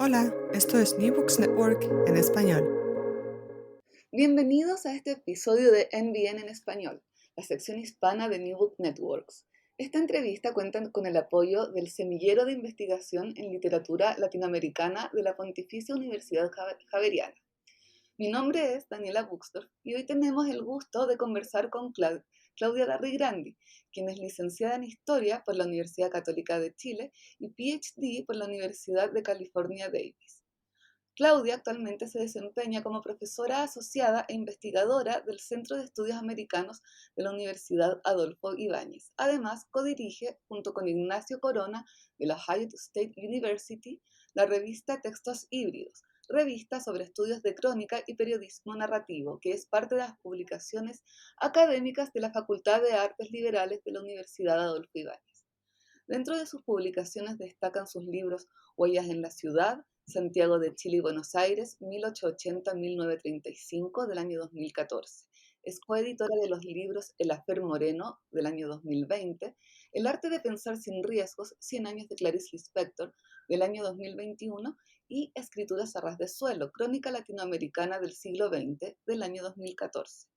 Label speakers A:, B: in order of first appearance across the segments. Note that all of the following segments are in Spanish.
A: Hola, esto es New Books Network en español.
B: Bienvenidos a este episodio de NBN en español, la sección hispana de New Book Networks. Esta entrevista cuenta con el apoyo del Semillero de Investigación en Literatura Latinoamericana de la Pontificia Universidad Javeriana. Mi nombre es Daniela Buxdorf y hoy tenemos el gusto de conversar con Claudia Darrigrandi, quien es licenciada en Historia por la Universidad Católica de Chile y PhD por la Universidad de California, Davis. Claudia actualmente se desempeña como profesora asociada e investigadora del Centro de Estudios Americanos de la Universidad Adolfo Ibáñez. Además, codirige, junto con Ignacio Corona de la Ohio State University, la revista Textos Híbridos, revista sobre estudios de crónica y periodismo narrativo, que es parte de las publicaciones académicas de la Facultad de Artes Liberales de la Universidad Adolfo Ibáñez. Dentro de sus publicaciones destacan sus libros Huellas en la ciudad, Santiago de Chile y Buenos Aires, 1880-1935, del año 2014. Es coeditora de los libros El Afer Moreno, del año 2020, El arte de pensar sin riesgos, 100 años de Clarice Lispector, del año 2021, y Escrituras a ras de suelo, Crónica Latinoamericana del siglo XX, del año 2014.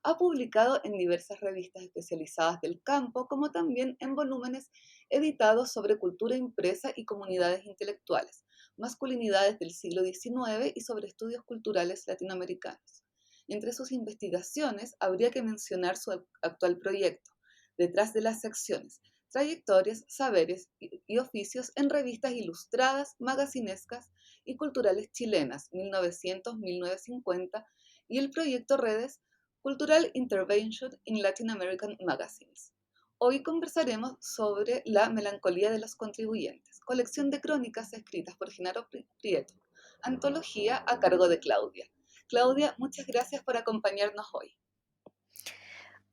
B: Ha publicado en diversas revistas especializadas del campo, como también en volúmenes editados sobre cultura impresa y comunidades intelectuales, masculinidades del siglo XIX y sobre estudios culturales latinoamericanos. Entre sus investigaciones habría que mencionar su actual proyecto, Detrás de las secciones, trayectorias, saberes y oficios en revistas ilustradas, magacinescas y culturales chilenas, 1900-1950, y el proyecto Redes, Cultural Intervention in Latin American Magazines. Hoy conversaremos sobre La melancolía de los contribuyentes, colección de crónicas escritas por Genaro Prieto, antología a cargo de Claudia. Claudia, muchas gracias por acompañarnos hoy.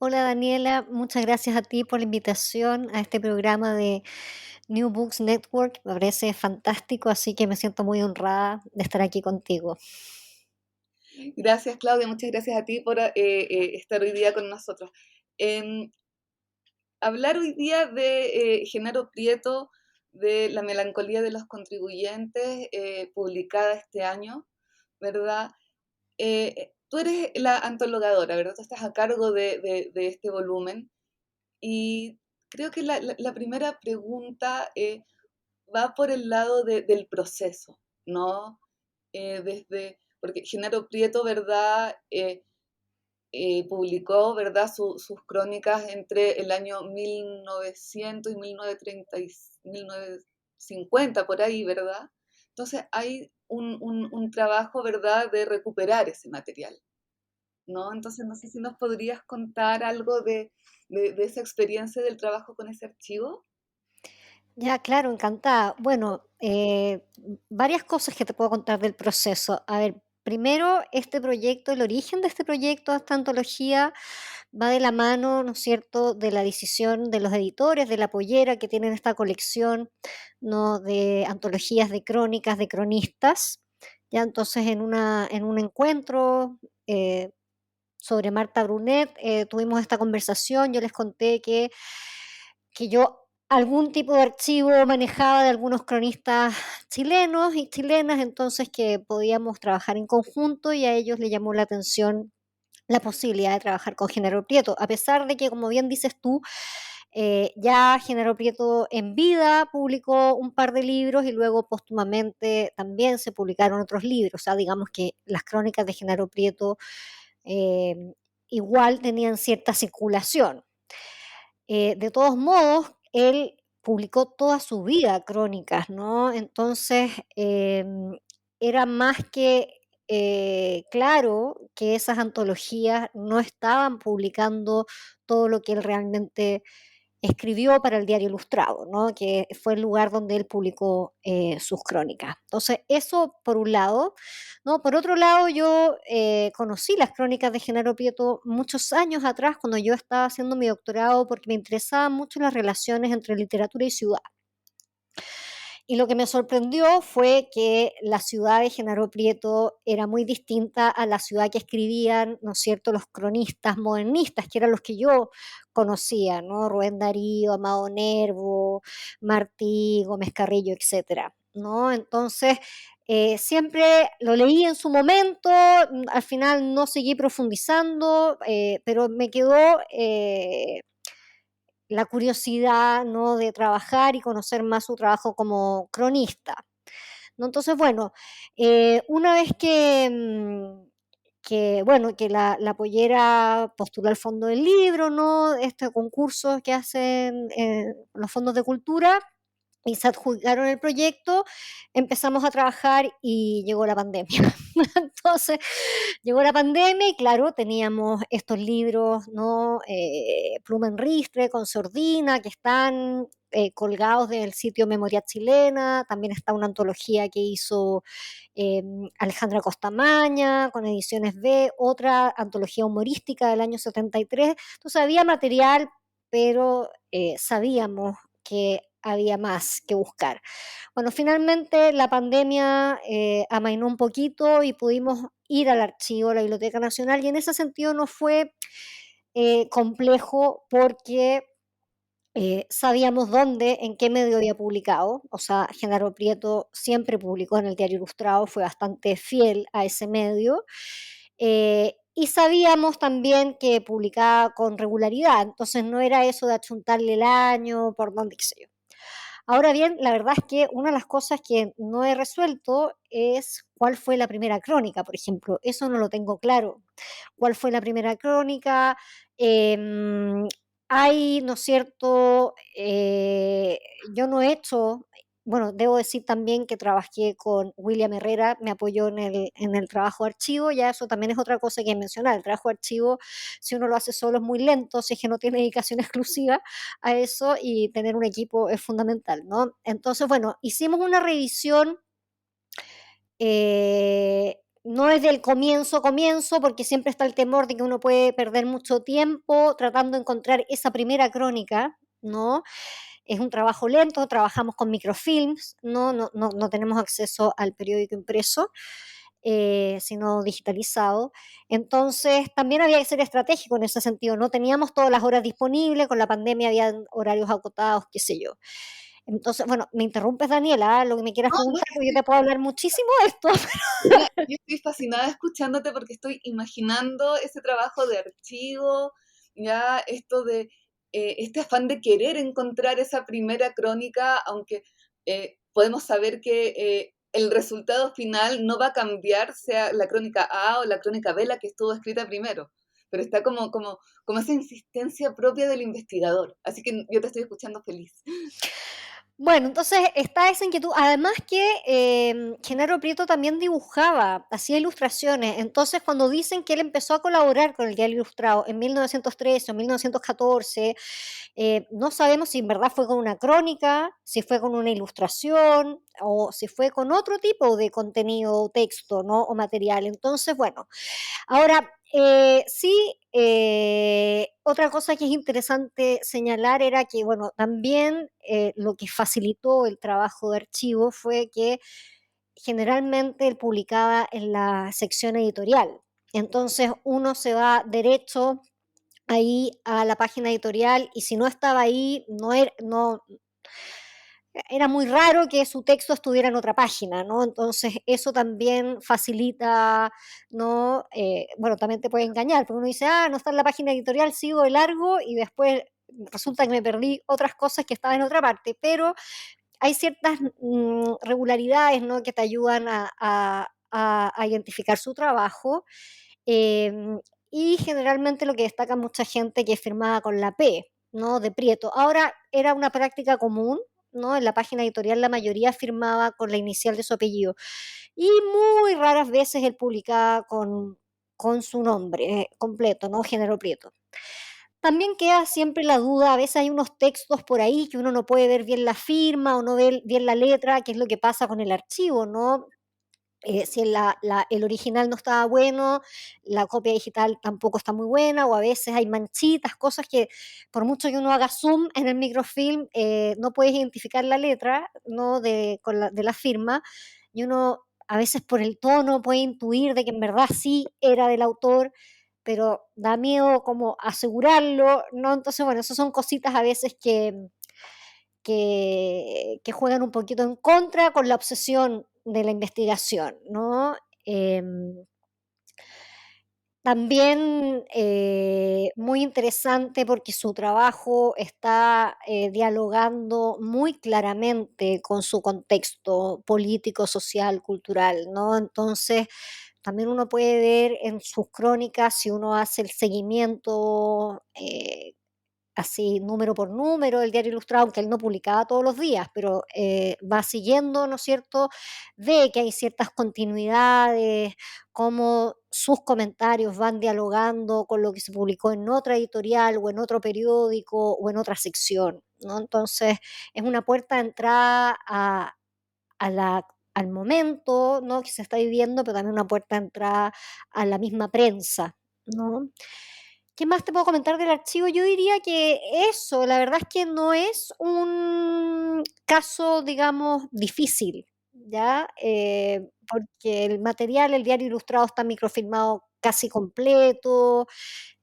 C: Hola Daniela, muchas gracias a ti por la invitación a este programa de New Books Network. Me parece fantástico, así que me siento muy honrada de estar aquí contigo.
B: Gracias, Claudia, muchas gracias a ti por estar hoy día con nosotros. Em, Hablar hoy día de Genaro Prieto, de La melancolía de los contribuyentes, publicada este año, ¿verdad? Tú eres la antologadora, ¿verdad? Tú estás a cargo de este volumen y creo que la primera pregunta va por el lado del proceso, ¿no? Porque Genaro Prieto, ¿verdad? Publicó, ¿verdad? Sus crónicas entre el año 1900 y 1950, por ahí, ¿verdad? Entonces hay un trabajo, ¿verdad?, de recuperar ese material, ¿no? Entonces no sé si nos podrías contar algo de esa experiencia del trabajo con ese archivo.
C: Ya, claro, encantada. Bueno, varias cosas que te puedo contar del proceso. A ver, primero, este proyecto, el origen de este proyecto, esta antología, va de la mano, ¿no es cierto?, de la decisión de los editores de La Pollera, que tienen esta colección, ¿no?, de antologías de crónicas, de cronistas. Ya, entonces, en un encuentro sobre Marta Brunet, tuvimos esta conversación, yo les conté que yo algún tipo de archivo manejaba de algunos cronistas chilenos y chilenas, entonces que podíamos trabajar en conjunto y a ellos les llamó la atención la posibilidad de trabajar con Genaro Prieto, a pesar de que, como bien dices tú, ya Genaro Prieto en vida publicó un par de libros y luego póstumamente también se publicaron otros libros, o sea, digamos que las crónicas de Genaro Prieto eh, igual tenían cierta circulación. De todos modos, él publicó toda su vida crónicas, ¿no? Entonces, era más que claro que esas antologías no estaban publicando todo lo que él realmente escribió para el Diario Ilustrado, ¿no? Que fue el lugar donde él publicó sus crónicas. Entonces, eso por un lado, ¿no? Por otro lado, yo conocí las crónicas de Genaro Prieto muchos años atrás, cuando yo estaba haciendo mi doctorado, porque me interesaban mucho las relaciones entre literatura y ciudad. Y lo que me sorprendió fue que la ciudad de Genaro Prieto era muy distinta a la ciudad que escribían, ¿no es cierto?, los cronistas modernistas, que eran los que yo conocía, ¿no? Rubén Darío, Amado Nervo, Martí, Gómez Carrillo, etcétera. ¿no? Entonces, siempre lo leí en su momento, al final no seguí profundizando, pero me quedó la curiosidad, ¿no?, de trabajar y conocer más su trabajo como cronista, ¿no? Entonces, bueno, una vez bueno, que la Pollera postuló al Fondo del Libro, ¿no? Este concurso que hacen los fondos de cultura, y se adjudicaron el proyecto, empezamos a trabajar y llegó la pandemia. Entonces, llegó la pandemia y claro, teníamos estos libros, ¿no? Pluma en Ristre, con sordina, que están colgados del sitio Memoria Chilena. También está una antología que hizo eh, Alejandra Costamaña, con Ediciones B, otra antología humorística del año 73. Entonces había material, pero sabíamos que había más que buscar. Bueno, finalmente la pandemia amainó un poquito y pudimos ir al archivo, a la Biblioteca Nacional, y en ese sentido no fue complejo porque sabíamos dónde, en qué medio había publicado. O sea, Genaro Prieto siempre publicó en el Diario Ilustrado, fue bastante fiel a ese medio. Y sabíamos también que publicaba con regularidad, entonces no era eso de achuntarle el año, por dónde, qué sé yo. Ahora bien, la verdad es que una de las cosas que no he resuelto es cuál fue la primera crónica, por ejemplo. Eso no lo tengo claro. ¿Cuál fue la primera crónica? Em, Hay, ¿no es cierto? Yo no he hecho, bueno, debo decir también que trabajé con William Herrera, me apoyó en el trabajo de archivo, ya eso también es otra cosa que mencionar. El trabajo de archivo, si uno lo hace solo, es muy lento, si es que no tiene dedicación exclusiva a eso, y tener un equipo es fundamental, ¿no? Entonces, bueno, hicimos una revisión, no desde el comienzo, porque siempre está el temor de que uno puede perder mucho tiempo tratando de encontrar esa primera crónica, ¿no? Es un trabajo lento, trabajamos con microfilms, no tenemos acceso al periódico impreso, sino digitalizado. Entonces, también había que ser estratégico en ese sentido. No teníamos todas las horas disponibles, con la pandemia había horarios acotados, qué sé yo. Entonces, bueno, me interrumpes, Daniela, lo que me quieras
B: No, no,
C: preguntar, porque yo te puedo hablar muchísimo de esto.
B: mira, yo estoy fascinada escuchándote porque estoy imaginando ese trabajo de archivo, ya esto de este afán de querer encontrar esa primera crónica, aunque podemos saber que el resultado final no va a cambiar, sea la crónica A o la crónica B la que estuvo escrita primero, pero está como esa insistencia propia del investigador. Así que yo te estoy escuchando feliz.
C: Bueno, entonces está esa inquietud. Además que Genaro Prieto también dibujaba, hacía ilustraciones. Entonces, cuando dicen que él empezó a colaborar con el Diario Ilustrado en 1913 o 1914, no sabemos si en verdad fue con una crónica, si fue con una ilustración o si fue con otro tipo de contenido, texto, ¿no? O material. Entonces, bueno, ahora, sí, otra cosa que es interesante señalar era que, bueno, también lo que facilitó el trabajo de archivo fue que generalmente él publicaba en la sección editorial. Entonces uno se va derecho ahí a la página editorial, y si no estaba ahí, era muy raro que su texto estuviera en otra página, ¿no? Entonces, eso también facilita, ¿no? Bueno, también te puede engañar, porque uno dice, no está en la página editorial, sigo de largo, y después resulta que me perdí otras cosas que estaban en otra parte, pero hay ciertas regularidades, ¿no?, que te ayudan a identificar su trabajo. em, y generalmente lo que destaca mucha gente que firmaba con la P, ¿no?, de Prieto. Ahora era una práctica común, ¿no? En la página editorial la mayoría firmaba con la inicial de su apellido, y muy raras veces él publicaba con su nombre completo, ¿no? Género Prieto. También queda siempre la duda, a veces hay unos textos por ahí que uno no puede ver bien la firma o no ve bien la letra, que es lo que pasa con el archivo, ¿no? Si el original no estaba bueno, la copia digital tampoco está muy buena, o a veces hay manchitas, cosas que por mucho que uno haga zoom en el microfilm, no puedes identificar la letra, ¿no?, de la firma, y uno a veces por el tono puede intuir de que en verdad sí era del autor, pero da miedo como asegurarlo, ¿no? Entonces, bueno, esas son cositas a veces que juegan un poquito en contra con la obsesión de la investigación, ¿no? Em, También muy interesante porque su trabajo está dialogando muy claramente con su contexto político, social, cultural, ¿no? Entonces, también uno puede ver en sus crónicas, si uno hace el seguimiento así número por número el Diario Ilustrado, aunque él no publicaba todos los días, pero va siguiendo, ¿no es cierto? Ve que hay ciertas continuidades, cómo sus comentarios van dialogando con lo que se publicó en otra editorial o en otro periódico o en otra sección, ¿no? Entonces, es una puerta de entrada a la al momento, ¿no?, que se está viviendo, pero también una puerta de entrada a la misma prensa, ¿no? ¿Qué más te puedo comentar del archivo? Yo diría que eso, la verdad es que no es un caso, digamos, difícil, ¿ya? Porque el material, el diario ilustrado está microfilmado casi completo,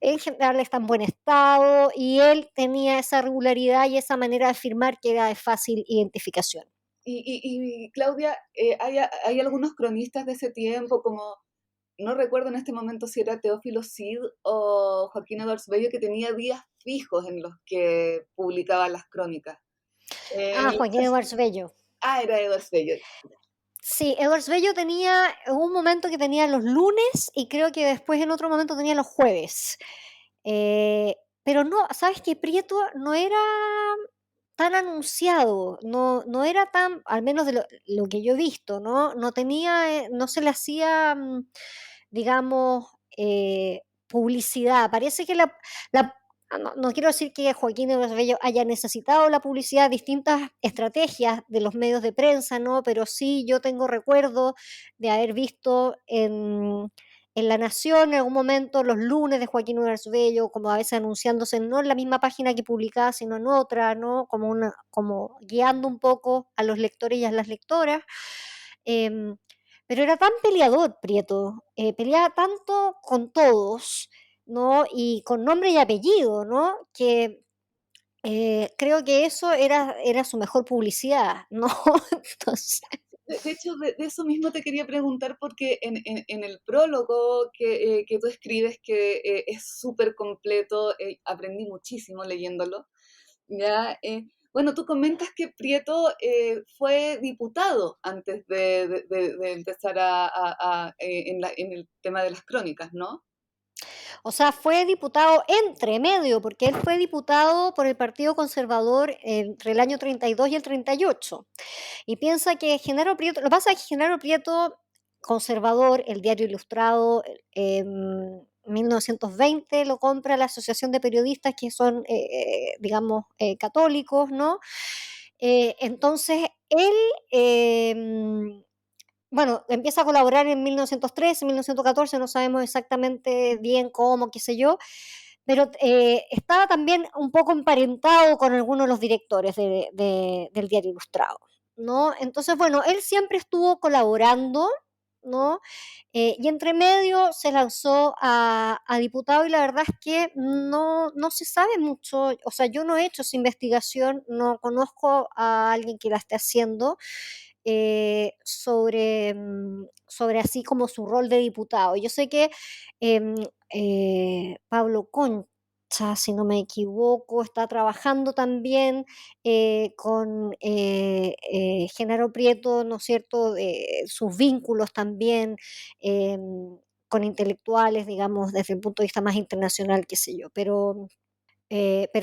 C: en general está en buen estado y él tenía esa regularidad y esa manera de firmar que era de fácil identificación.
B: Claudia, hay algunos cronistas de ese tiempo, como no recuerdo en este momento si era Teófilo Cid o Joaquín Edwards Bello, que tenía días fijos en los que publicaba las crónicas.
C: Ah, Joaquín Edwards Bello.
B: Era Edwards Bello.
C: Sí, Edwards Bello tenía, hubo un momento que tenía los lunes y creo que después en otro momento tenía los jueves. Pero no, ¿sabes qué? Prieto no era tan anunciado, no era tan, al menos de lo que yo he visto, ¿no? No tenía, no se le hacía, digamos, publicidad. Parece que no quiero decir que Joaquín Evans Bello haya necesitado la publicidad, distintas estrategias de los medios de prensa, ¿no? Pero sí yo tengo recuerdo de haber visto en La Nación en algún momento los lunes de Joaquín Evans Bello, como a veces anunciándose no en la misma página que publicaba, sino en otra, ¿no? Como guiando un poco a los lectores y a las lectoras. Em, pero era tan peleador, Prieto, peleaba tanto con todos, ¿no? Y con nombre y apellido, ¿no? Que creo que eso era su mejor publicidad, ¿no? Entonces,
B: De hecho, de eso mismo te quería preguntar, porque en el prólogo que tú escribes, que es súper completo, aprendí muchísimo leyéndolo, ¿ya? Bueno, tú comentas que Prieto fue diputado antes de empezar en el tema de las crónicas, ¿no?
C: o sea, fue diputado entre medio, porque él fue diputado por el Partido Conservador entre el año 32 y el 38. Y piensa que Genaro Prieto, lo que pasa es que Genaro Prieto, conservador, el Diario Ilustrado, en 1920 lo compra la Asociación de Periodistas que son, digamos, católicos, ¿no? Entonces, él, bueno, empieza a colaborar en 1913, 1914, no sabemos exactamente bien cómo, qué sé yo, pero estaba también un poco emparentado con algunos de los directores del Diario Ilustrado, ¿no? Entonces, bueno, él siempre estuvo colaborando, ¿no? Y entre medio se lanzó a diputado y la verdad es que no se sabe mucho, o sea, yo no he hecho esa investigación, no conozco a alguien que la esté haciendo, sobre así como su rol de diputado. Yo sé que em, Pablo Concha, si no me equivoco, está trabajando también con Genaro Prieto, ¿no es cierto? Sus vínculos también con intelectuales, digamos, desde el punto de vista más internacional, qué sé yo. Pero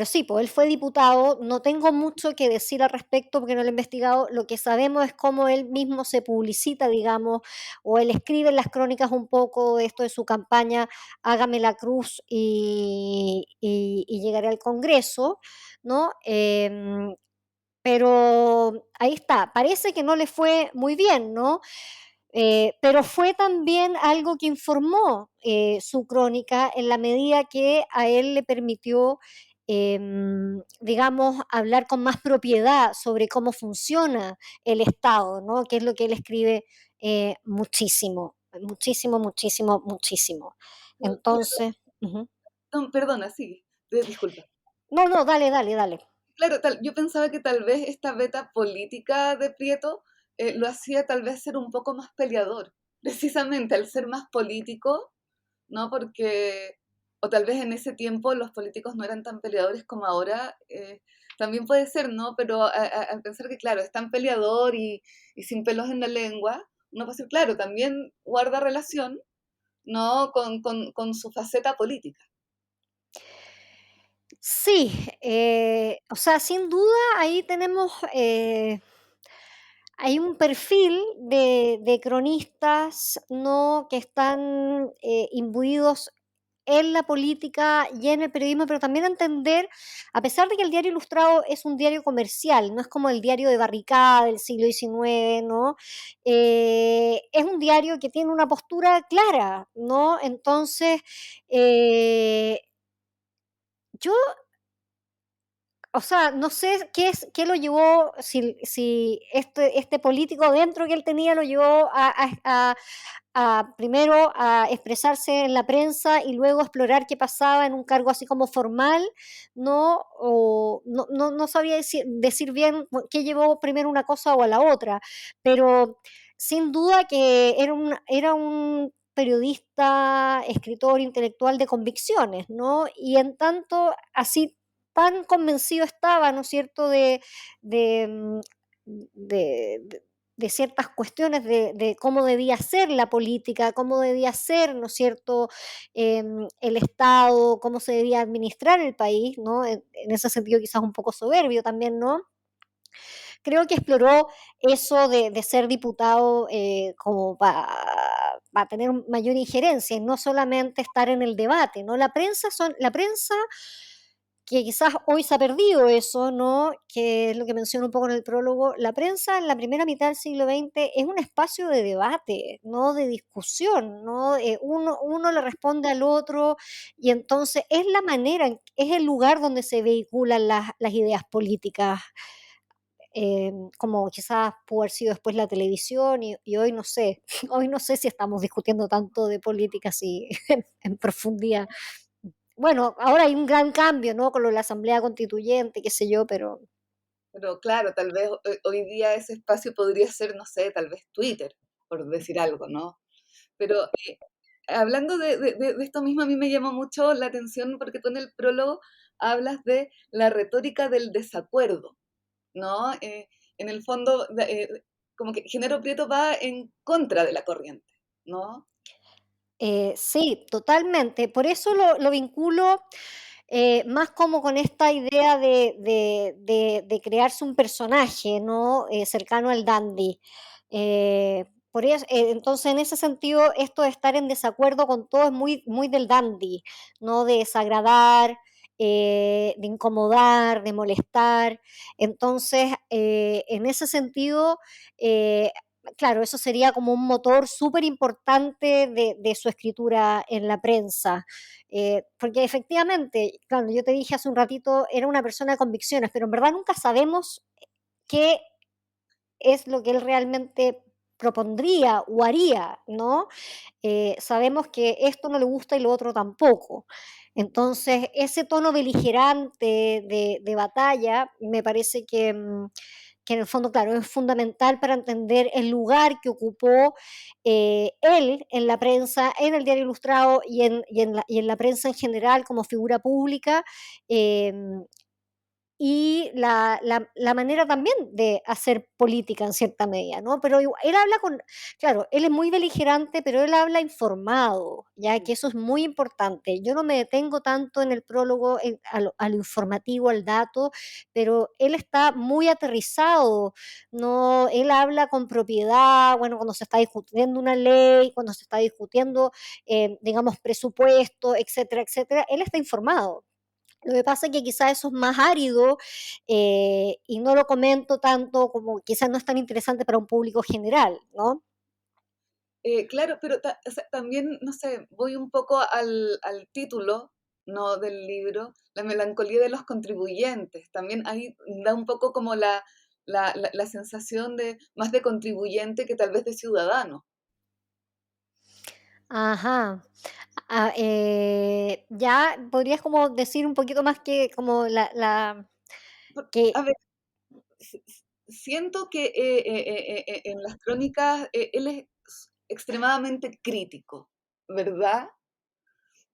C: sí, pues él fue diputado, no tengo mucho que decir al respecto porque no lo he investigado, lo que sabemos es cómo él mismo se publicita, digamos, o él escribe en las crónicas un poco de esto de su campaña, hágame la cruz y llegaré al Congreso, ¿no? Pero ahí está, parece que no le fue muy bien, ¿no? Pero fue también algo que informó su crónica en la medida que a él le permitió, digamos, hablar con más propiedad sobre cómo funciona el Estado, ¿no? Que es lo que él escribe muchísimo, muchísimo, muchísimo, muchísimo. Entonces, ujú.
B: Perdona, sí, disculpa.
C: No, no, dale, dale, dale.
B: Claro, yo pensaba que tal vez esta beta política de Prieto lo hacía tal vez ser un poco más peleador, precisamente al ser más político, ¿no? Porque, o tal vez en ese tiempo los políticos no eran tan peleadores como ahora, también puede ser, ¿no? Pero al pensar que, claro, es tan peleador y sin pelos en la lengua, uno puede decir, claro, también guarda relación, ¿no? Con su faceta política.
C: Sí, o sea, sin duda ahí tenemos, hay un perfil de cronistas, ¿no?, que están, imbuidos en la política y en el periodismo, pero también entender, a pesar de que el Diario Ilustrado es un diario comercial, no es como el diario de barricada del siglo XIX, ¿no? Es un diario que tiene una postura clara, ¿no? Entonces, eh, yo, o sea, no sé qué lo llevó, si este político dentro que él tenía lo llevó primero a expresarse en la prensa y luego explorar qué pasaba en un cargo así como formal, ¿no? O no sabía decir bien qué llevó primero una cosa o a la otra, pero sin duda que era un periodista, escritor, intelectual de convicciones, ¿no? Y en tanto, así tan convencido estaba, ¿no es cierto?, de, mm, de de ciertas cuestiones de cómo debía ser la política, cómo debía ser, ¿no es cierto?, el Estado, cómo se debía administrar el país, ¿no? En ese sentido quizás un poco soberbio también, ¿no? Creo que exploró eso de ser diputado, como para tener mayor injerencia y no solamente estar en el debate, ¿no? La prensa que quizás hoy se ha perdido eso, ¿no? Que es lo que menciono un poco en el prólogo. La prensa en la primera mitad del siglo XX es un espacio de debate, ¿no? De discusión, ¿no? Uno le responde al otro y entonces es la manera, es el lugar donde se vehiculan las ideas políticas, como quizás pudo haber sido después la televisión y hoy no sé, hoy no sé si estamos discutiendo tanto de política así en profundidad. Bueno, ahora hay un gran cambio, ¿no? Con lo de la asamblea constituyente, qué sé yo, pero
B: Pero claro, tal vez hoy día ese espacio podría ser, no sé, tal vez Twitter, por decir algo, ¿no? Pero hablando de esto mismo, a mí me llamó mucho la atención porque tú en el prólogo hablas de la retórica del desacuerdo, ¿no? En el fondo, como que Genaro Prieto va en contra de la corriente, ¿no?
C: sí, totalmente. Por eso lo vinculo, más como con esta idea de crearse un personaje, ¿no? Cercano al dandy. Entonces, en ese sentido, esto de estar en desacuerdo con todo es muy, muy del dandy, ¿no? De desagradar, de incomodar, de molestar. Entonces, en ese sentido, eh, claro, eso sería como un motor súper importante de su escritura en la prensa. Porque efectivamente, claro, yo te dije hace un ratito, era una persona de convicciones, pero en verdad nunca sabemos qué es lo que él realmente propondría o haría, ¿no? Sabemos que esto no le gusta y lo otro tampoco. Entonces, ese tono beligerante de batalla me parece que en el fondo, claro, es fundamental para entender el lugar que ocupó, él en la prensa, en el Diario Ilustrado y en la prensa en general como figura pública, em, y la manera también de hacer política en cierta medida, ¿no? Pero él habla claro, él es muy beligerante, pero él habla informado, ya que eso es muy importante. Yo no me detengo tanto en el prólogo, a lo informativo, al dato, pero él está muy aterrizado, ¿no? Él habla con propiedad, bueno, cuando se está discutiendo una ley, cuando se está discutiendo, digamos, presupuesto, etcétera, etcétera, él está informado. Lo que pasa es que quizás eso es más árido, y no lo comento tanto como quizás no es tan interesante para un público general, ¿no?
B: Claro, pero o sea, también, no sé, voy un poco al título, ¿no? Del libro, La melancolía de los contribuyentes. También ahí da un poco como la sensación de más de contribuyente que tal vez de ciudadano.
C: Ajá. Ya podrías como decir un poquito más que como que
B: A ver, siento que en las crónicas él es extremadamente crítico, ¿verdad?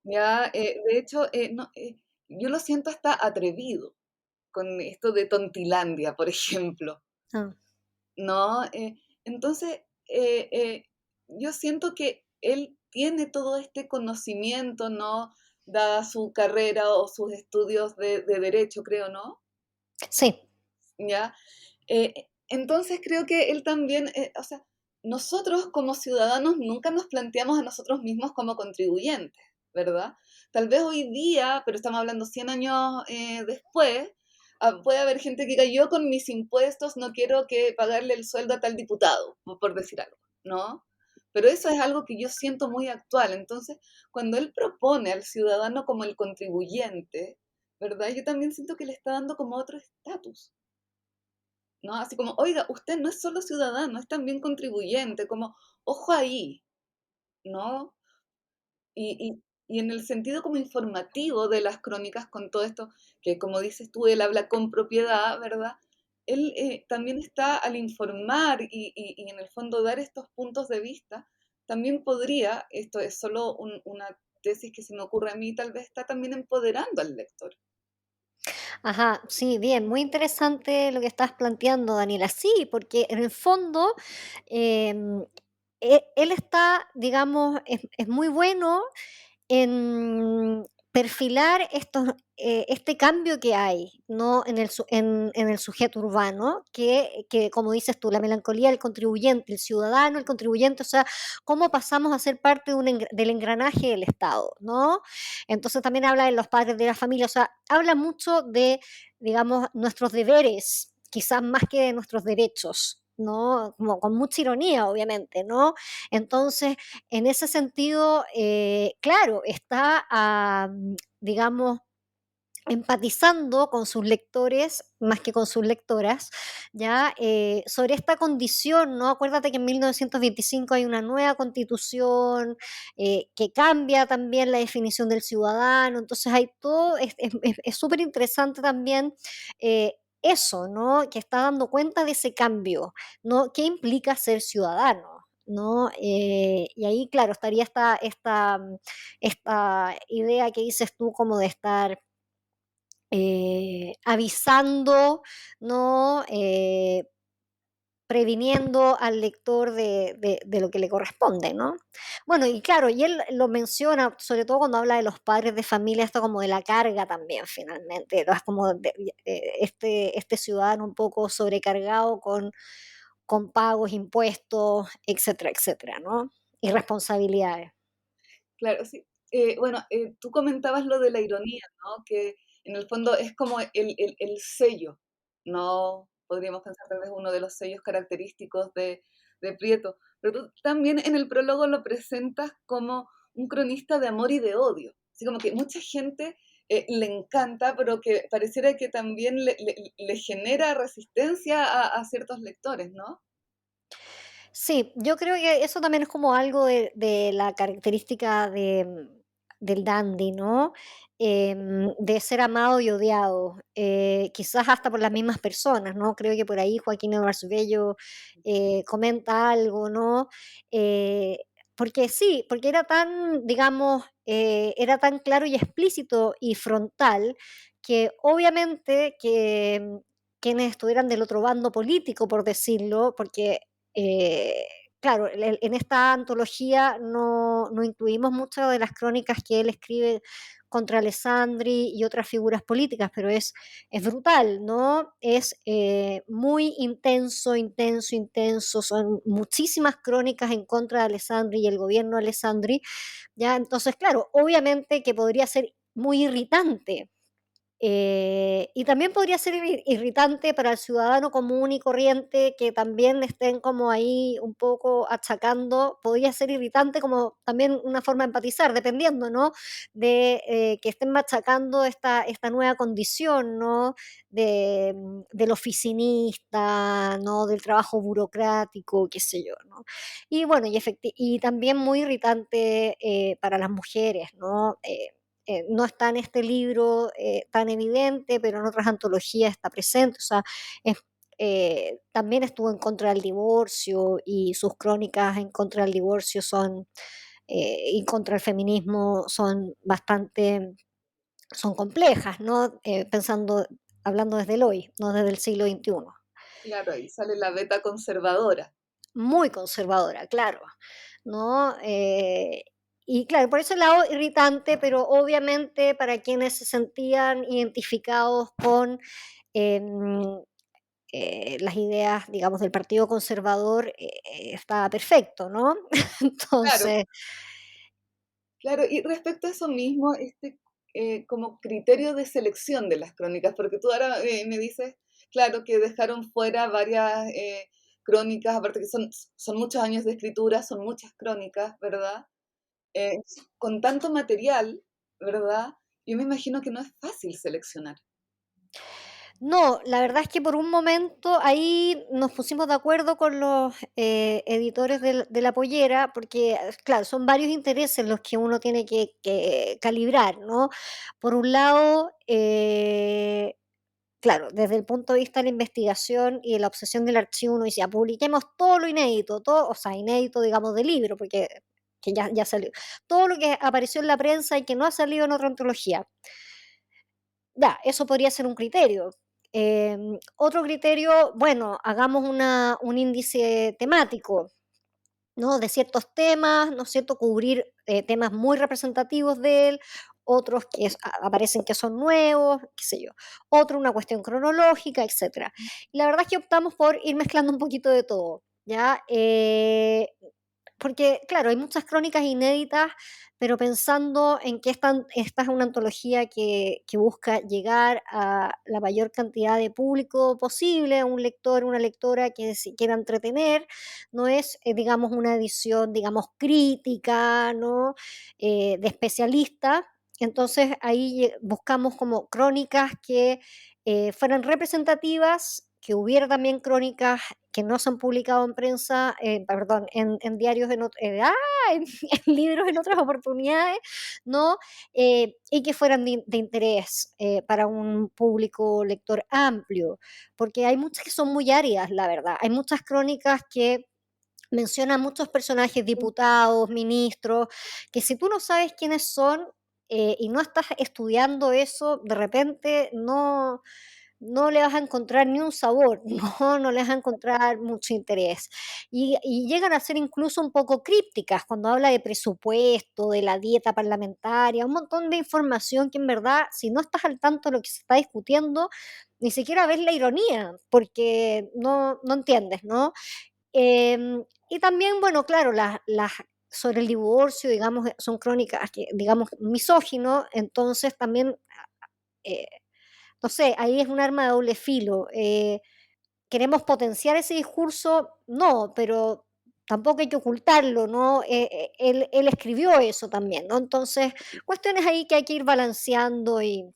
B: Ya, de hecho, no, yo lo siento hasta atrevido con esto de Tontilandia, por ejemplo,
C: ah,
B: ¿no? Entonces, yo siento que él tiene todo este conocimiento, ¿no? Dada su carrera o sus estudios de derecho, creo, ¿no?
C: sí,
B: ¿Ya? Entonces creo que él también, o sea, nosotros como ciudadanos nunca nos planteamos a nosotros mismos como contribuyentes, ¿verdad? Tal vez hoy día, pero estamos hablando 100 años después, puede haber gente que diga, yo con mis impuestos no quiero que pagarle el sueldo a tal diputado, por decir algo, ¿no? Pero eso es algo que yo siento muy actual. Entonces, cuando él propone al ciudadano como el contribuyente, ¿verdad? Yo también siento que le está dando como otro estatus. ¿No? Así como, oiga, usted no es solo ciudadano, es también contribuyente, como, ojo ahí, ¿no? Y en el sentido como informativo de las crónicas con todo esto, que como dices tú, él habla con propiedad, ¿verdad? Él también está al informar y en el fondo dar estos puntos de vista, también podría, esto es solo una tesis que se me ocurre a mí, tal vez está también empoderando al lector.
C: ajá, sí, bien, muy interesante lo que estás planteando, Daniela. Sí, porque en el fondo, em, él está, digamos, es muy bueno en perfilar este cambio que hay, ¿no? En el sujeto urbano, que, como dices tú, la melancolía del contribuyente, el ciudadano, el contribuyente, o sea, cómo pasamos a ser parte del engranaje del Estado, ¿no? Entonces también habla de los padres de la familia, o sea, habla mucho de, digamos, nuestros deberes, quizás más que de nuestros derechos, ¿no? Como con mucha ironía, obviamente, ¿no? Entonces, en ese sentido, claro, está, digamos, empatizando con sus lectores más que con sus lectoras, ya sobre esta condición, ¿no? Acuérdate que en 1925 hay una nueva constitución que cambia también la definición del ciudadano, entonces hay todo, es súper interesante también eso, ¿no? Que está dando cuenta de ese cambio, ¿no? ¿Qué implica ser ciudadano? ¿No? Y ahí, claro, estaría esta idea que dices tú como de estar avisando, ¿no? Previniendo al lector de lo que le corresponde, ¿no? Bueno, y claro, y él lo menciona, sobre todo cuando habla de los padres de familia, esto como de la carga también, finalmente, ¿no? Es como este ciudadano un poco sobrecargado con pagos, impuestos, etcétera, etcétera, ¿no? Y responsabilidades.
B: Claro, sí. Bueno, tú comentabas lo de la ironía, ¿no? Que en el fondo es como el sello, ¿no? Podríamos pensar tal vez uno de los sellos característicos de Prieto. Pero tú también en el prólogo lo presentas como un cronista de amor y de odio. Así como que mucha gente le encanta, pero que pareciera que también le genera resistencia a ciertos lectores, ¿no?
C: Sí, yo creo que eso también es como algo de la característica del dandy, ¿no? De ser amado y odiado, quizás hasta por las mismas personas, ¿no? Creo que por ahí Joaquín Edwards Bello comenta algo, ¿no? Eh, porque sí, porque era tan, digamos, era tan claro y explícito y frontal que obviamente que quienes estuvieran del otro bando político, por decirlo, porque eh, claro, en esta antología no incluimos muchas de las crónicas que él escribe contra Alessandri y otras figuras políticas, pero es brutal, ¿no? Es muy intenso, intenso, intenso. Son muchísimas crónicas en contra de Alessandri y el gobierno de Alessandri, ¿ya? Entonces, claro, obviamente que podría ser muy irritante y también podría ser irritante para el ciudadano común y corriente que también estén como ahí un poco achacando, podría ser irritante como también una forma de empatizar, dependiendo, ¿no? De que estén machacando esta nueva condición, ¿no? Del oficinista, ¿no? Del trabajo burocrático, qué sé yo, ¿no? Y bueno, y también muy irritante para las mujeres, ¿no? no está en este libro tan evidente, pero en otras antologías está presente, o sea, es también estuvo en contra del divorcio y sus crónicas en contra del divorcio son, y contra el feminismo son bastante, son complejas, ¿no? Hablando desde el hoy, no desde el siglo XXI.
B: Claro, ahí sale la beta conservadora.
C: Muy conservadora, claro, ¿no? Y claro, por eso el lado irritante, pero obviamente para quienes se sentían identificados con em, las ideas, digamos, del Partido Conservador, estaba perfecto, ¿no?
B: Claro,
C: Entonces,
B: claro. Y respecto a eso mismo, como criterio de selección de las crónicas, porque tú ahora me dices, claro, que dejaron fuera varias crónicas, aparte que son muchos años de escritura, son muchas crónicas, ¿verdad? Eh, con tanto material, ¿verdad? Yo me imagino que no es fácil seleccionar.
C: no, la verdad es que por un momento ahí nos pusimos de acuerdo con los editores de la pollera, porque, claro, son varios intereses los que uno tiene que calibrar, ¿no? Por un lado, claro, desde el punto de vista de la investigación y de la obsesión del archivo, uno dice: "Ya, publiquemos todo lo inédito", todo, o sea, inédito, digamos, del libro, porque que ya salió. Todo lo que apareció en la prensa y que no ha salido en otra antología. Ya, eso podría ser un criterio. Otro criterio, bueno, hagamos un índice temático, ¿no? De ciertos temas, ¿no es cierto? Cubrir temas muy representativos de él, otros que aparecen que son nuevos, qué sé yo. Otro, una cuestión cronológica, etcétera. Y la verdad es que optamos por ir mezclando un poquito de todo, ¿ya? Porque, claro, hay muchas crónicas inéditas, pero pensando en que esta es una antología que busca llegar a la mayor cantidad de público posible, a un lector, una lectora que se quiera entretener, no es, digamos, una edición, digamos, crítica, ¿no? De especialista. Entonces ahí buscamos como crónicas que fueran representativas, que hubiera también crónicas que no se han publicado en prensa, perdón, en diarios, en, en libros en otras oportunidades, ¿no? Y que fueran de interés para un público lector amplio, porque hay muchas que son muy áridas, la verdad. Hay muchas crónicas que mencionan muchos personajes, diputados, ministros, que si tú no sabes quiénes son y no estás estudiando eso, de repente no le vas a encontrar ni un sabor, no le vas a encontrar mucho interés. Y llegan a ser incluso un poco crípticas cuando habla de presupuesto, de la dieta parlamentaria, un montón de información que en verdad, si no estás al tanto de lo que se está discutiendo, ni siquiera ves la ironía, porque no entiendes, ¿no? Y también, bueno, claro, las sobre el divorcio, digamos, son crónicas que, digamos, misógino, entonces también, eh, no sé, ahí es un arma de doble filo. ¿Queremos potenciar ese discurso? No, pero tampoco hay que ocultarlo, ¿no? Él escribió eso también, ¿no? Entonces, cuestiones ahí que hay que ir balanceando y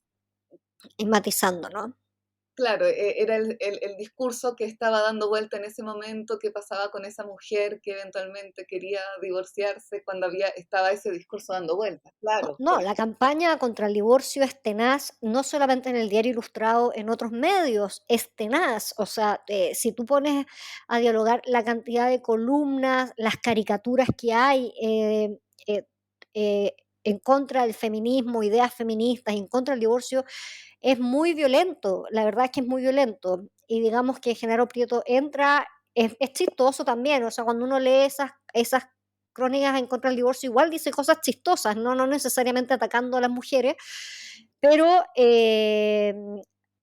C: matizando, ¿no?
B: Claro, era el discurso que estaba dando vuelta en ese momento, qué pasaba con esa mujer que eventualmente quería divorciarse cuando estaba ese discurso dando vueltas. Claro,
C: No, la campaña contra el divorcio es tenaz, no solamente en el Diario Ilustrado, en otros medios, es tenaz. O sea, si tú pones a dialogar la cantidad de columnas, las caricaturas que hay eh, en contra del feminismo, ideas feministas, en contra del divorcio, es muy violento. La verdad es que es muy violento. Y digamos que Genaro Prieto entra, es chistoso también. O sea, cuando uno lee esas crónicas en contra del divorcio, igual dice cosas chistosas, no necesariamente atacando a las mujeres, pero,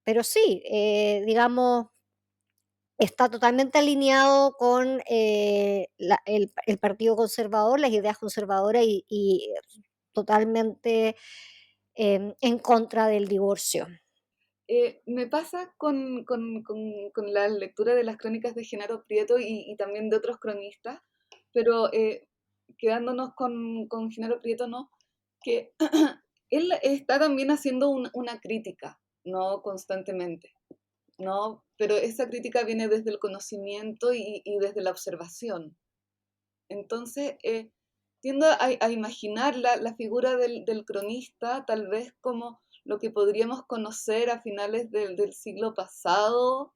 C: pero sí, digamos, está totalmente alineado con el Partido Conservador, las ideas conservadoras y totalmente en contra del divorcio.
B: me pasa con la lectura de las crónicas de Genaro Prieto y también de otros cronistas, pero quedándonos con Genaro Prieto, ¿no? Que él está también haciendo una crítica, ¿no? Constantemente, ¿no? Pero esa crítica viene desde el conocimiento y desde la observación. Entonces, tiendo a imaginar la figura del cronista tal vez como lo que podríamos conocer a finales del siglo pasado,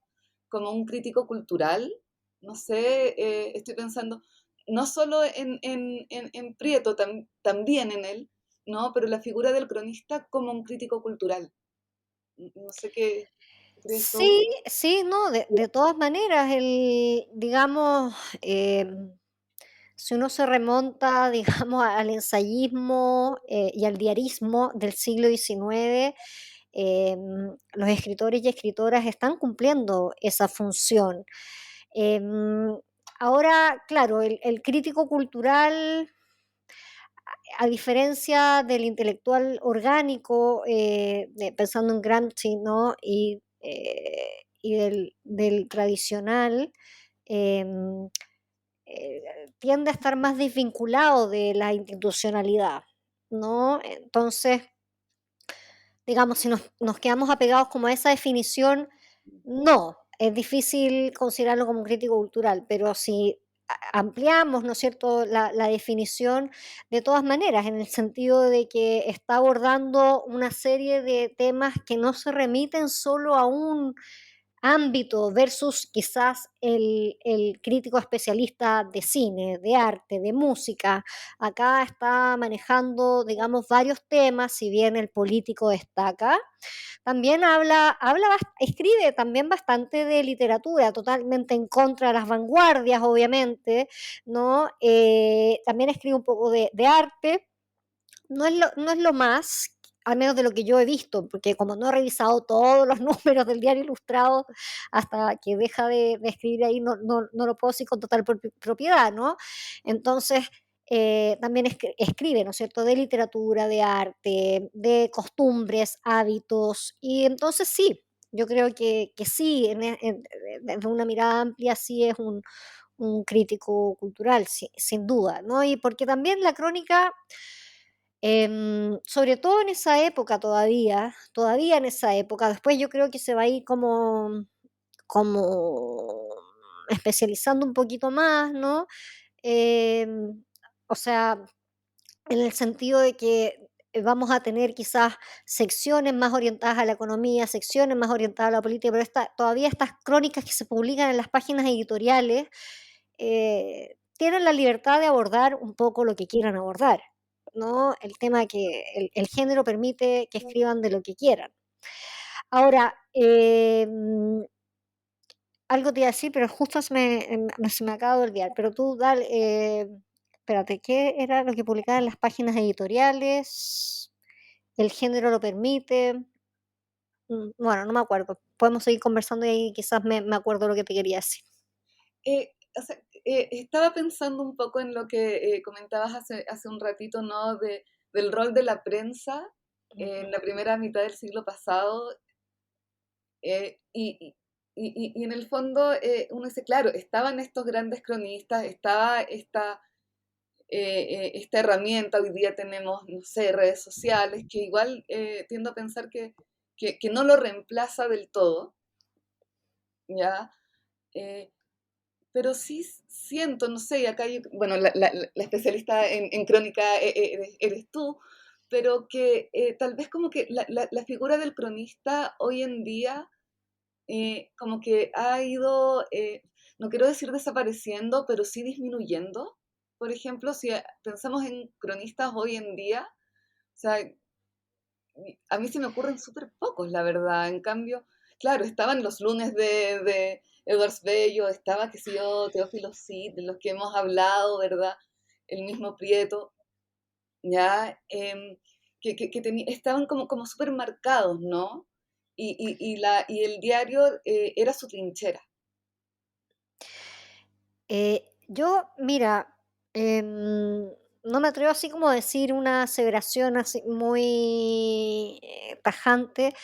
B: como un crítico cultural. No sé, estoy pensando no solo en Prieto, también en él, ¿no? Pero la figura del cronista como un crítico cultural. No sé qué crees
C: Sí,
B: tú.
C: sí, no, de todas maneras, digamos, si uno se remonta, digamos, al ensayismo y al diarismo del siglo XIX, los escritores y escritoras están cumpliendo esa función. Em, Ahora, claro, el crítico cultural, a diferencia del intelectual orgánico, pensando en Gramsci, ¿no? Y del tradicional, em, eh, tiende a estar más desvinculado de la institucionalidad, ¿no? Entonces, digamos, si nos quedamos apegados como a esa definición, no, es difícil considerarlo como un crítico cultural, pero si ampliamos, ¿no es cierto?, la definición, de todas maneras, en el sentido de que está abordando una serie de temas que no se remiten solo a un ámbito versus quizás el crítico especialista de cine, de arte, de música. Acá está manejando, digamos, varios temas, si bien el político destaca, también escribe también bastante de literatura, totalmente en contra de las vanguardias, obviamente, ¿no? También escribe un poco de arte, no es lo más, al menos de lo que yo he visto, porque como no he revisado todos los números del Diario Ilustrado hasta que deja de escribir ahí, no lo puedo decir con total propiedad, ¿no? Entonces, también escribe, ¿no es cierto?, de literatura, de arte, de costumbres, hábitos, y entonces sí, yo creo que sí, desde una mirada amplia, sí es un crítico cultural, sin duda, ¿no? Y porque también la crónica, sobre todo en esa época todavía en esa época, después yo creo que se va a ir como especializando un poquito más, ¿no? Em, o sea, en el sentido de que vamos a tener quizás secciones más orientadas a la economía, secciones más orientadas a la política, pero todavía estas crónicas que se publican en las páginas editoriales tienen la libertad de abordar un poco lo que quieran abordar, ¿no? El tema que el género permite que escriban de lo que quieran. Ahora, algo te iba a decir, pero justo se me acaba de olvidar, pero tú dale, espérate, ¿qué era lo que publicaban en las páginas editoriales? ¿El género lo permite? Bueno, no me acuerdo. Podemos seguir conversando y ahí quizás me acuerdo lo que te quería decir.
B: O sea, estaba pensando un poco en lo que comentabas hace un ratito, ¿no? Del rol de la prensa en la primera mitad del siglo pasado. eh, y, y- y en el fondo uno dice, claro, estaban estos grandes cronistas, estaba esta herramienta, hoy día tenemos, no sé, redes sociales, que igual tiendo a pensar que no lo reemplaza del todo, ¿ya? Eh, Pero sí siento, no sé, y acá bueno, la especialista en crónica eres tú, pero que tal vez como que la figura del cronista hoy en día como que ha ido, no quiero decir desapareciendo, pero sí disminuyendo. Por ejemplo, si pensamos en cronistas hoy en día, o sea, a mí se me ocurren súper pocos, la verdad. En cambio, claro, estaban los lunes de Edwards Bello, estaba, qué sé yo, Teófilo Cid, de los que hemos hablado, ¿verdad? El mismo Prieto, ¿ya? Estaban como súper marcados, ¿no? Y el diario era su trinchera.
C: Yo, mira, no me atrevo así como a decir una aseveración así muy tajante.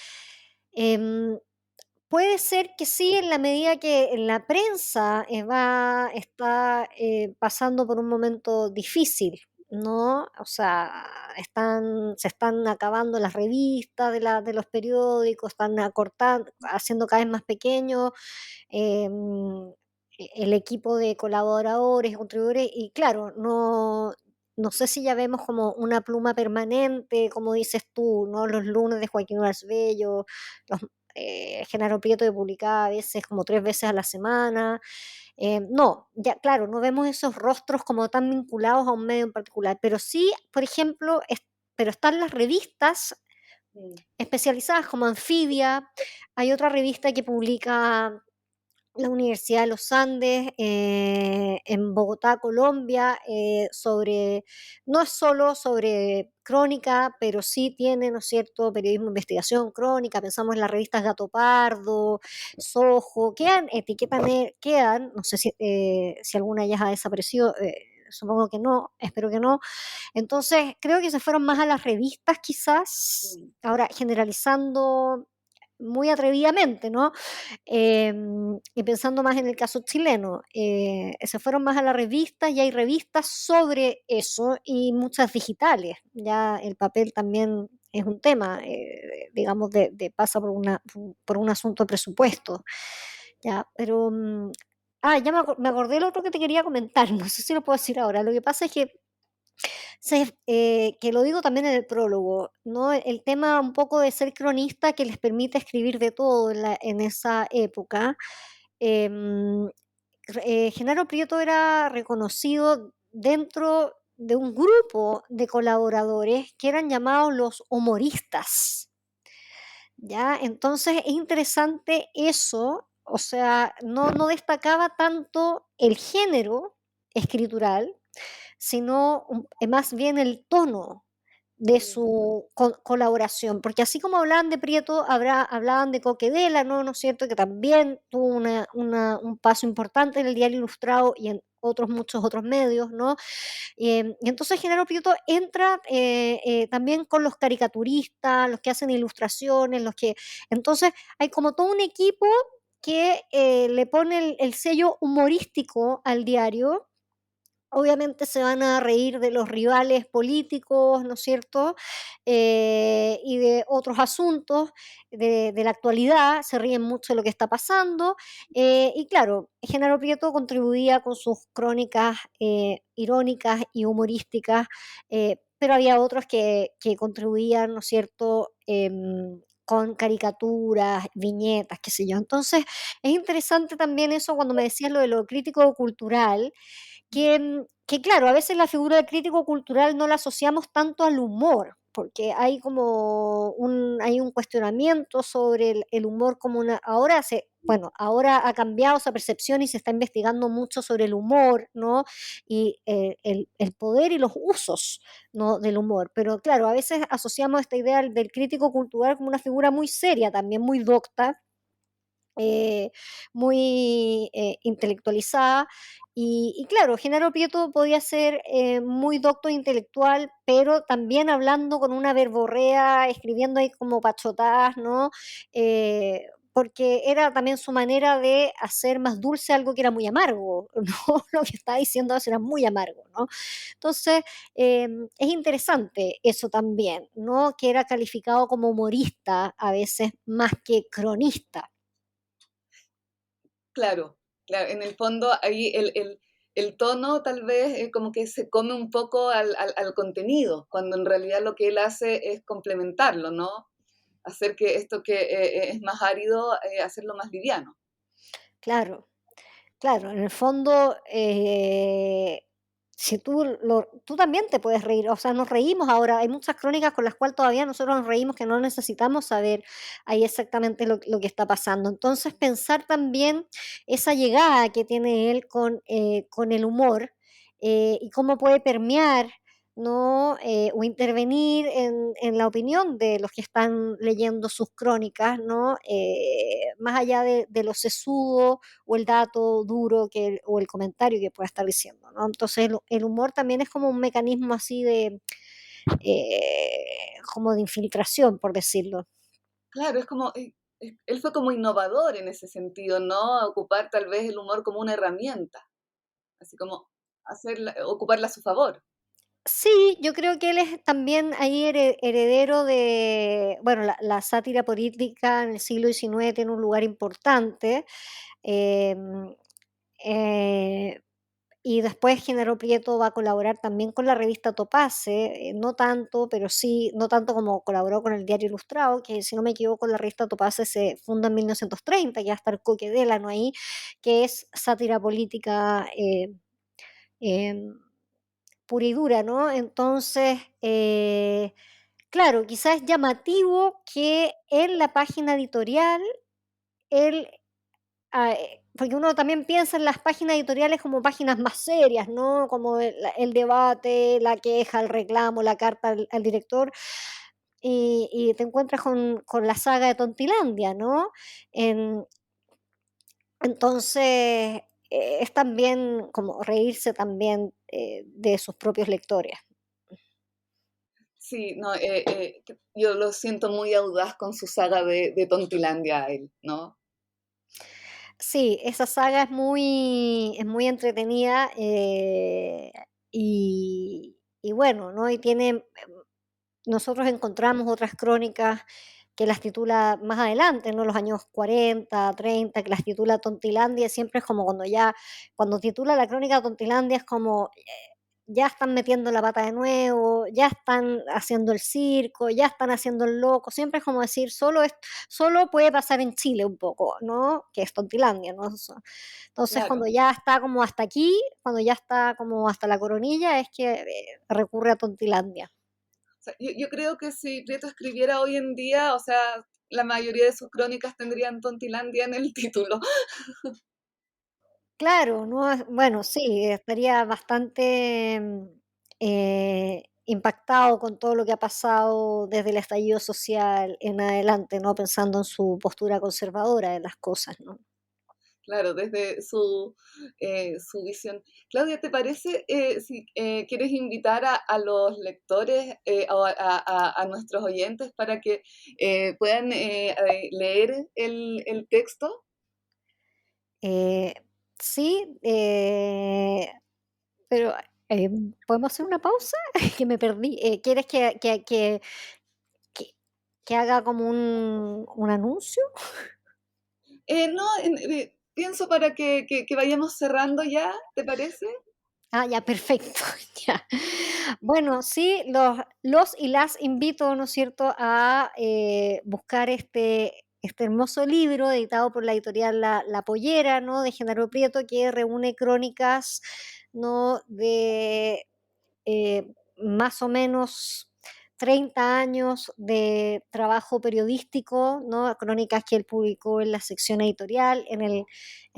C: Em, Puede ser que sí, en la medida que en la prensa está pasando por un momento difícil, ¿no? O sea, se están acabando las revistas de los periódicos, están acortando, haciendo cada vez más pequeño el equipo de colaboradores, contribuidores, y claro, no sé si ya vemos como una pluma permanente, como dices tú, ¿no? Los lunes de Joaquín Bello, los, Genaro Prieto que publicaba a veces como 3 veces a la semana. No, ya claro, no vemos esos rostros como tan vinculados a un medio en particular, pero sí, por ejemplo, pero están las revistas
B: Mm,
C: especializadas como Anfibia, hay otra revista que publica la Universidad de los Andes, en Bogotá, Colombia, no es solo sobre crónica, pero sí tiene, ¿no es cierto?, periodismo de investigación, crónica, pensamos en las revistas Gato Pardo, Sojo, quedan, no sé si alguna ya ha desaparecido, supongo que no, espero que no. Entonces, creo que se fueron más a las revistas quizás,
B: mm,
C: ahora generalizando muy atrevidamente, ¿no? Y pensando más en el caso chileno, se fueron más a las revistas y hay revistas sobre eso y muchas digitales. Ya el papel también es un tema, digamos, pasa por un asunto de presupuesto. Ya, pero ya me acordé del otro que te quería comentar, no sé si lo puedo decir ahora. Lo que pasa es que que lo digo también en el prólogo, ¿no? El tema un poco de ser cronista que les permite escribir de todo en esa época. Em, Genaro Prieto era reconocido dentro de un grupo de colaboradores que eran llamados los humoristas, ¿ya? Entonces es interesante eso, o sea, no destacaba tanto el género escritural, sino más bien el tono de
B: mm,
C: su colaboración, porque así como hablaban de Prieto, hablaban de Coquedela, ¿no es cierto?, que también tuvo un paso importante en el Diario Ilustrado y en muchos otros medios, ¿no? Y entonces Genaro Prieto entra también con los caricaturistas, los que hacen ilustraciones, entonces hay como todo un equipo que le pone el sello humorístico al diario. Obviamente se van a reír de los rivales políticos, ¿no es cierto? Y de otros asuntos de la actualidad, se ríen mucho de lo que está pasando. Y claro, Genaro Prieto contribuía con sus crónicas irónicas y humorísticas, pero había otros que contribuían, ¿no es cierto? Con caricaturas, viñetas, qué sé yo. Entonces, es interesante también eso cuando me decías lo de lo crítico cultural, que claro, a veces la figura del crítico cultural no la asociamos tanto al humor, porque hay un cuestionamiento sobre el humor como ahora ha cambiado esa percepción y se está investigando mucho sobre el humor, ¿no? Y el poder y los usos, ¿no?, del humor. Pero claro, a veces asociamos esta idea del crítico cultural como una figura muy seria, también muy docta, eh, muy intelectualizada. Y claro, Genaro Prieto podía ser muy docto e intelectual, pero también hablando con una verborrea, escribiendo ahí como pachotadas, ¿no? Porque era también su manera de hacer más dulce algo que era muy amargo, ¿no? Lo que estaba diciendo era muy amargo, ¿no? Entonces, es interesante eso también, ¿no? Que era calificado como humorista a veces más que cronista.
B: claro, claro, en el fondo ahí el tono tal vez como que se come un poco al contenido, cuando en realidad lo que él hace es complementarlo, ¿no? Hacer que esto que es más árido, hacerlo más liviano.
C: Claro. Claro, en el fondo, si tú también te puedes reír, o sea, nos reímos ahora, hay muchas crónicas con las cuales todavía nosotros nos reímos que no necesitamos saber ahí exactamente lo que está pasando. Entonces, pensar también esa llegada que tiene él con el humor, y cómo puede permear, ¿no? O intervenir en la opinión de los que están leyendo sus crónicas, ¿no? Más allá de lo sesudo o el dato duro o el comentario que pueda estar diciendo, ¿no? Entonces el humor también es como un mecanismo así como de infiltración, por decirlo.
B: Claro, es como, él fue como innovador en ese sentido, ¿no? Ocupar tal vez el humor como una herramienta, así como ocuparla a su favor.
C: Sí, yo creo que él es también ahí heredero de, bueno, la sátira política en el siglo XIX tiene un lugar importante. em, eh, Y después Genaro Prieto va a colaborar también con la revista Topace, no tanto, pero sí, no tanto como colaboró con el Diario Ilustrado, que si no me equivoco la revista Topace se funda en 1930, ya está el Coque Delano ahí, que es sátira política em, pura y dura, ¿no? Entonces, claro, quizás es llamativo que en la página editorial él porque uno también piensa en las páginas editoriales como páginas más serias, ¿no? Como el debate, la queja, el reclamo, la carta al director, y te encuentras con la saga de Tontilandia, ¿no? En- entonces, es también como reírse también de sus propios lectores.
B: Sí, no, yo lo siento muy audaz con su saga de Tontilandia a él, ¿no?
C: Sí, esa saga es muy entretenida y bueno, ¿no? Y tiene, nosotros encontramos otras crónicas que las titula más adelante, ¿no? Los años 40, 30, que las titula Tontilandia, siempre es como cuando titula la crónica Tontilandia es como ya están metiendo la pata de nuevo, ya están haciendo el circo, ya están haciendo el loco, siempre es como decir, solo puede pasar en Chile un poco, ¿no? Que es Tontilandia, ¿no? Entonces, cuando
B: Claro.
C: ya está como hasta aquí, cuando ya está como hasta la coronilla, es que recurre a Tontilandia.
B: O sea, yo creo que si Prieto escribiera hoy en día, o sea, la mayoría de sus crónicas tendrían Tontilandia en el título.
C: Claro, no es bueno, sí, estaría bastante, impactado con todo lo que ha pasado desde el estallido social en adelante, ¿no? Pensando en su postura conservadora de las cosas, ¿no?
B: Claro, desde su visión. Claudia, ¿te parece si quieres invitar a los lectores o a nuestros oyentes para que puedan leer el texto?
C: Eh, sí, pero, ¿podemos hacer una pausa? Que me perdí. ¿Quieres que que haga como un anuncio?
B: No, pienso para que vayamos cerrando ya, ¿te parece?
C: Ah, ya, perfecto, ya. Bueno, sí, los y las invito, ¿no es cierto?, a buscar este hermoso libro editado por la editorial La Pollera, ¿no?, de Genaro Prieto, que reúne crónicas, ¿no?, de más o menos 30 años de trabajo periodístico, ¿no? Crónicas que él publicó en la sección editorial, en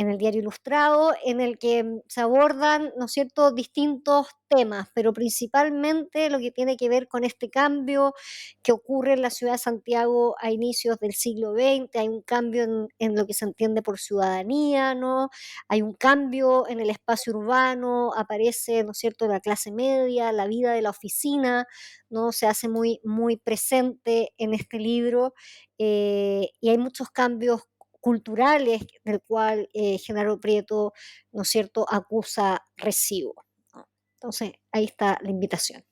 C: el Diario Ilustrado, en el que se abordan, ¿no es cierto?, distintos temas, pero principalmente lo que tiene que ver con este cambio que ocurre en la ciudad de Santiago a inicios del siglo XX. Hay un cambio en lo que se entiende por ciudadanía, ¿no? Hay un cambio en el espacio urbano, aparece, ¿no es cierto?, la clase media, la vida de la oficina, ¿no? Se hace muy, muy presente en este libro, y hay muchos cambios culturales del cual Genaro Prieto, ¿no es cierto?, acusa recibo, ¿no? Entonces, ahí está la invitación.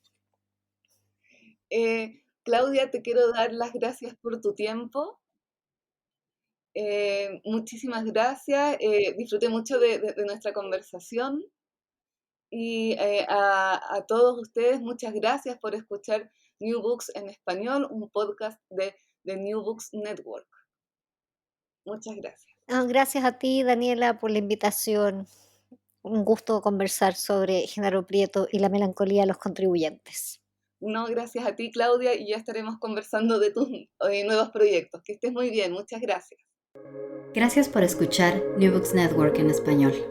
B: Claudia, te quiero dar las gracias por tu tiempo. Muchísimas gracias. Disfruté mucho de nuestra conversación. Y a todos ustedes, muchas gracias por escuchar New Books en Español, un podcast de New Books Network. Muchas gracias.
C: Ah, gracias a ti, Daniela, por la invitación. Un gusto conversar sobre Genaro Prieto y la melancolía de los contribuyentes.
B: No, gracias a ti, Claudia, y ya estaremos conversando de tus nuevos proyectos. Que estés muy bien. Muchas gracias.
D: Gracias por escuchar New Books Network en español.